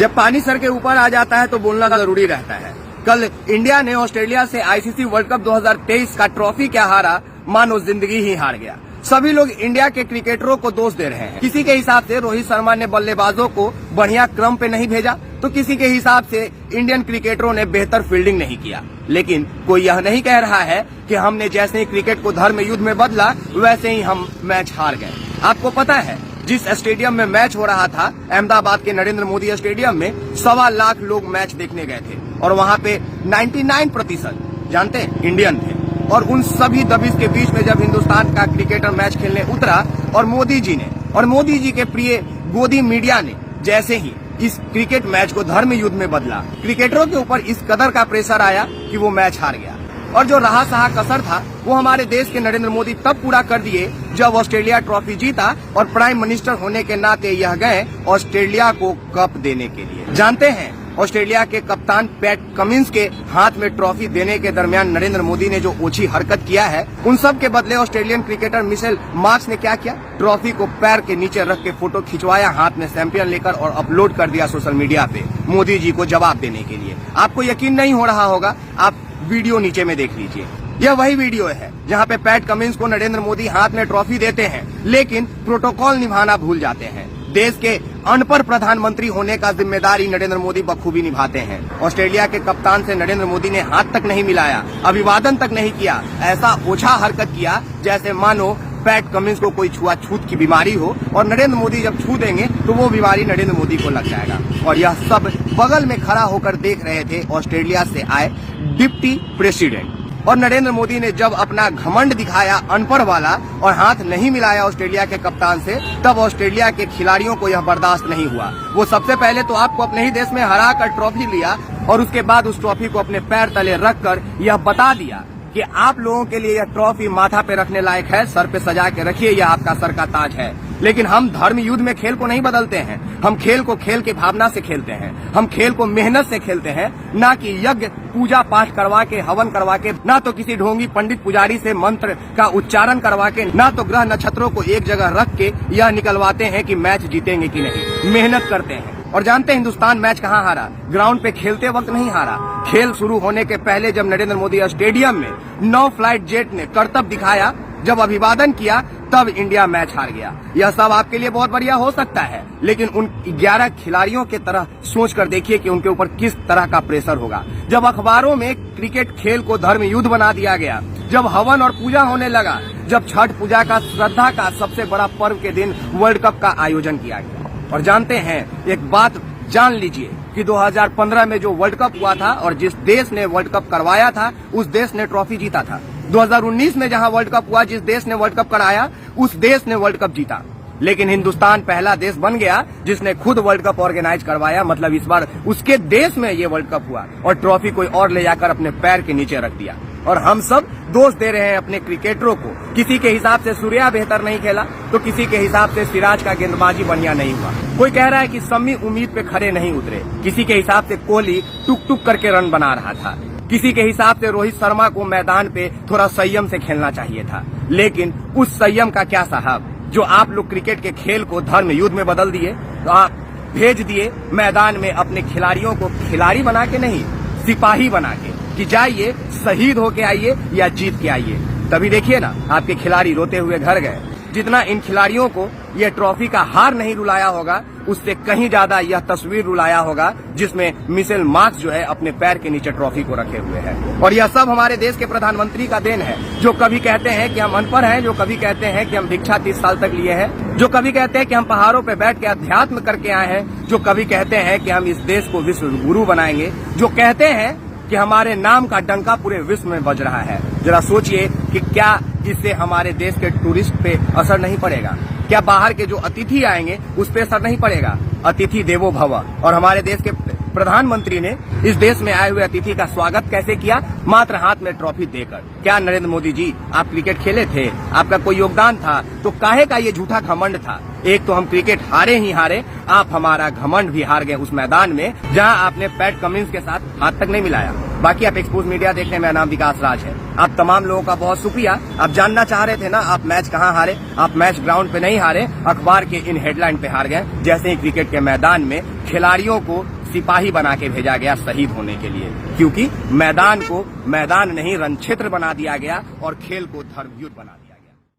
जब पानी सर के ऊपर आ जाता है तो बोलना जरूरी रहता है। कल इंडिया ने ऑस्ट्रेलिया से आईसीसी वर्ल्ड कप 2023 का ट्रॉफी क्या हारा, मानो जिंदगी ही हार गया। सभी लोग इंडिया के क्रिकेटरों को दोष दे रहे हैं। किसी के हिसाब से रोहित शर्मा ने बल्लेबाजों को बढ़िया क्रम पे नहीं भेजा, तो किसी के हिसाब से इंडियन क्रिकेटरों ने बेहतर फील्डिंग नहीं किया। लेकिन कोई यह नहीं कह रहा है कि हमने जैसे ही क्रिकेट को धर्म युद्ध में बदला वैसे ही हम मैच हार गए। आपको पता है, जिस स्टेडियम में मैच हो रहा था, अहमदाबाद के नरेंद्र मोदी स्टेडियम में 1.25 लाख लोग मैच देखने गए थे और वहाँ पे 99% जानते हैं इंडियन थे। और उन सभी दबिश के बीच में जब हिंदुस्तान का क्रिकेटर मैच खेलने उतरा और मोदी जी के प्रिय गोदी मीडिया ने जैसे ही इस क्रिकेट मैच को धर्म युद्ध में बदला, क्रिकेटरों के ऊपर इस कदर का प्रेशर आया कि वो मैच हार गया। और जो रहा सहा कसर था वो हमारे देश के नरेंद्र मोदी तब पूरा कर दिए जब ऑस्ट्रेलिया ट्रॉफी जीता और प्राइम मिनिस्टर होने के नाते यह गए ऑस्ट्रेलिया को कप देने के लिए। जानते हैं, ऑस्ट्रेलिया के कप्तान पैट कमिंस के हाथ में ट्रॉफी देने के दरमियान नरेंद्र मोदी ने जो ओछी हरकत किया है, उन सब के बदले ऑस्ट्रेलियन क्रिकेटर मिशेल मार्क्स ने क्या किया? ट्रॉफी को पैर के नीचे रख के फोटो खिंचवाया हाथ में चैंपियन लेकर और अपलोड कर दिया सोशल मीडिया पे मोदी जी को जवाब देने के लिए। आपको यकीन नहीं हो रहा होगा, आप वीडियो नीचे में देख लीजिए। यह वही वीडियो है जहां पे पैट कमिंस को नरेंद्र मोदी हाथ में ट्रॉफी देते हैं, लेकिन प्रोटोकॉल निभाना भूल जाते हैं। देश के अनपढ़ प्रधानमंत्री होने का जिम्मेदारी नरेंद्र मोदी बखूबी निभाते हैं। ऑस्ट्रेलिया के कप्तान से नरेंद्र मोदी ने हाथ तक नहीं मिलाया, अभिवादन तक नहीं किया। ऐसा ओछा हरकत किया जैसे मानो पैट कमिंस को कोई छुआछूत की बीमारी हो और नरेंद्र मोदी जब छू देंगे तो वो बीमारी नरेंद्र मोदी को लग जाएगा। और यह सब बगल में खड़ा होकर देख रहे थे ऑस्ट्रेलिया से आए डिप्टी प्रेसिडेंट। और नरेंद्र मोदी ने जब अपना घमंड दिखाया अनपढ़ वाला और हाथ नहीं मिलाया ऑस्ट्रेलिया के कप्तान से, तब ऑस्ट्रेलिया के खिलाड़ियों को यह बर्दाश्त नहीं हुआ। वो सबसे पहले तो आपको अपने ही देश में हरा कर ट्रॉफी लिया और उसके बाद उस ट्रॉफी को अपने पैर तले रख कर यह बता दिया कि आप लोगों के लिए यह ट्रॉफी माथा पे रखने लायक है, सर पे सजा के रखिए, यह आपका सर का ताज है। लेकिन हम धर्म युद्ध में खेल को नहीं बदलते हैं। हम खेल को खेल की भावना से खेलते हैं। हम खेल को मेहनत से खेलते हैं, ना कि यज्ञ पूजा पाठ करवा के, हवन करवा के, ना तो किसी ढोंगी पंडित पुजारी से मंत्र का उच्चारण करवा के, ना तो ग्रह नक्षत्रों को एक जगह रख के यह निकलवाते हैं कि मैच जीतेंगे कि नहीं। मेहनत करते हैं। और जानते हैं हिंदुस्तान मैच कहाँ हारा? ग्राउंड पे खेलते वक्त नहीं हारा। खेल शुरू होने के पहले जब नरेंद्र मोदी स्टेडियम में 9 फ्लाइट जेट ने करतब दिखाया, जब अभिवादन किया, तब इंडिया मैच हार गया। यह सब आपके लिए बहुत बढ़िया हो सकता है, लेकिन उन 11 खिलाड़ियों के तरह सोच कर देखिए कि उनके ऊपर किस तरह का प्रेशर होगा। जब अखबारों में क्रिकेट खेल को धर्म युद्ध बना दिया गया, जब हवन और पूजा होने लगा, जब छठ पूजा का श्रद्धा का सबसे बड़ा पर्व के दिन वर्ल्ड कप का आयोजन किया गया। और जानते हैं, एक बात जान लीजिए कि 2015 में जो वर्ल्ड कप हुआ था और जिस देश ने वर्ल्ड कप करवाया था उस देश ने ट्रॉफी जीता था। 2019 में जहां वर्ल्ड कप हुआ, जिस देश ने वर्ल्ड कप कराया उस देश ने वर्ल्ड कप जीता। लेकिन हिंदुस्तान पहला देश बन गया जिसने खुद वर्ल्ड कप ऑर्गेनाइज करवाया। मतलब इस बार उसके देश में ये वर्ल्ड कप हुआ और ट्रॉफी कोई और ले जाकर अपने पैर के नीचे रख दिया। और हम सब दोष दे रहे हैं अपने क्रिकेटरों को। किसी के हिसाब से सूर्या बेहतर नहीं खेला तो किसी के हिसाब से सिराज का गेंदबाजी बढ़िया नहीं हुआ। कोई कह रहा है कि शम्मी उम्मीद पे खड़े नहीं उतरे। किसी के हिसाब से कोहली टुक टुक करके रन बना रहा था। किसी के हिसाब से रोहित शर्मा को मैदान पे थोड़ा संयम से खेलना चाहिए था। लेकिन उस संयम का क्या साहब, जो आप लोग क्रिकेट के खेल को धर्म युद्ध में बदल दिए। तो आप भेज दिए मैदान में अपने खिलाड़ियों को खिलाड़ी बना के नहीं, सिपाही बना के, कि जाइए शहीद होके आइए या जीत के आइए। तभी देखिए ना, आपके खिलाड़ी रोते हुए घर गए। जितना इन खिलाड़ियों को यह ट्रॉफी का हार नहीं रुलाया होगा, उससे कहीं ज्यादा यह तस्वीर रुलाया होगा जिसमें मिशेल मार्क्स जो है अपने पैर के नीचे ट्रॉफी को रखे हुए है। और यह सब हमारे देश के प्रधानमंत्री का देन है, जो कभी कहते हैं कि हम अनपढ़ हैं, जो कभी कहते हैं कि हम दीक्षा 30 साल तक लिए हैं, जो कभी कहते हैं कि हम पहाड़ों पे बैठ के अध्यात्म करके आए हैं, जो कभी कहते हैं कि हम इस देश को विश्व गुरु बनाएंगे, जो कहते हैं कि हमारे नाम का डंका पूरे विश्व में बज रहा है। जरा सोचिए कि क्या इससे हमारे देश के टूरिस्ट पे असर नहीं पड़ेगा? क्या बाहर के जो अतिथि आएंगे उस पे असर नहीं पड़ेगा? अतिथि देवो भव। और हमारे देश के प्रधानमंत्री ने इस देश में आए हुए अतिथि का स्वागत कैसे किया? मात्र हाथ में ट्रॉफी देकर। क्या नरेंद्र मोदी जी आप क्रिकेट खेले थे? आपका कोई योगदान था? तो काहे का ये झूठा घमंड था? एक तो हम क्रिकेट हारे ही हारे, आप हमारा घमंड भी हार गए उस मैदान में जहां आपने पैट कमिंस के साथ हाथ तक नहीं मिलाया। बाकी आप एक्सपोज मीडिया देख रहे हैं, मेरा नाम विकास राज है। आप तमाम लोगों का बहुत शुक्रिया। आप जानना चाह रहे थे ना आप मैच कहां हारे, आप मैच ग्राउंड पे नहीं हारे, अखबार के इन हेडलाइन पे हार गए, जैसे ही क्रिकेट के मैदान में खिलाड़ियों को सिपाही बना के भेजा गया शहीद होने के लिए, क्योंकि मैदान को मैदान नहीं रण क्षेत्र बना दिया गया और खेल को धर्मयुद्ध बना दिया।